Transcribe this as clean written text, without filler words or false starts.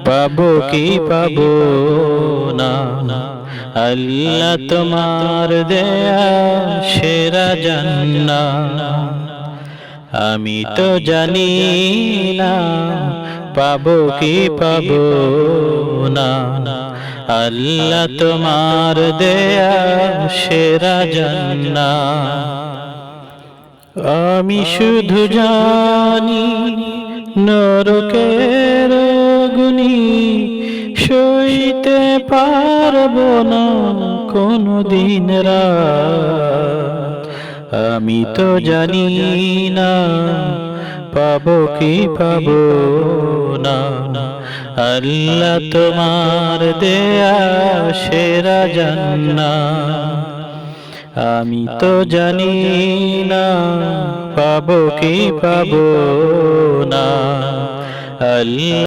পাবো কি পাবো না। আল্লাহ তোমার দেয়া সেরা জান্নাত। আমি তো জানি না পাবো কি পাবো না। আল্লাহ তোমার দেয়া সেরা জান্নাত। আমি শুধু জানি নরকের আগুনি সইতে পারবো না কোনদিন রাত। আমি তো জানি না পাবো কি পাবো না। আল্লাহ তোমার দেয়া সেরা জান্নাত। আমি তো জানি না পাবো কি পাবো না। আল্লাহ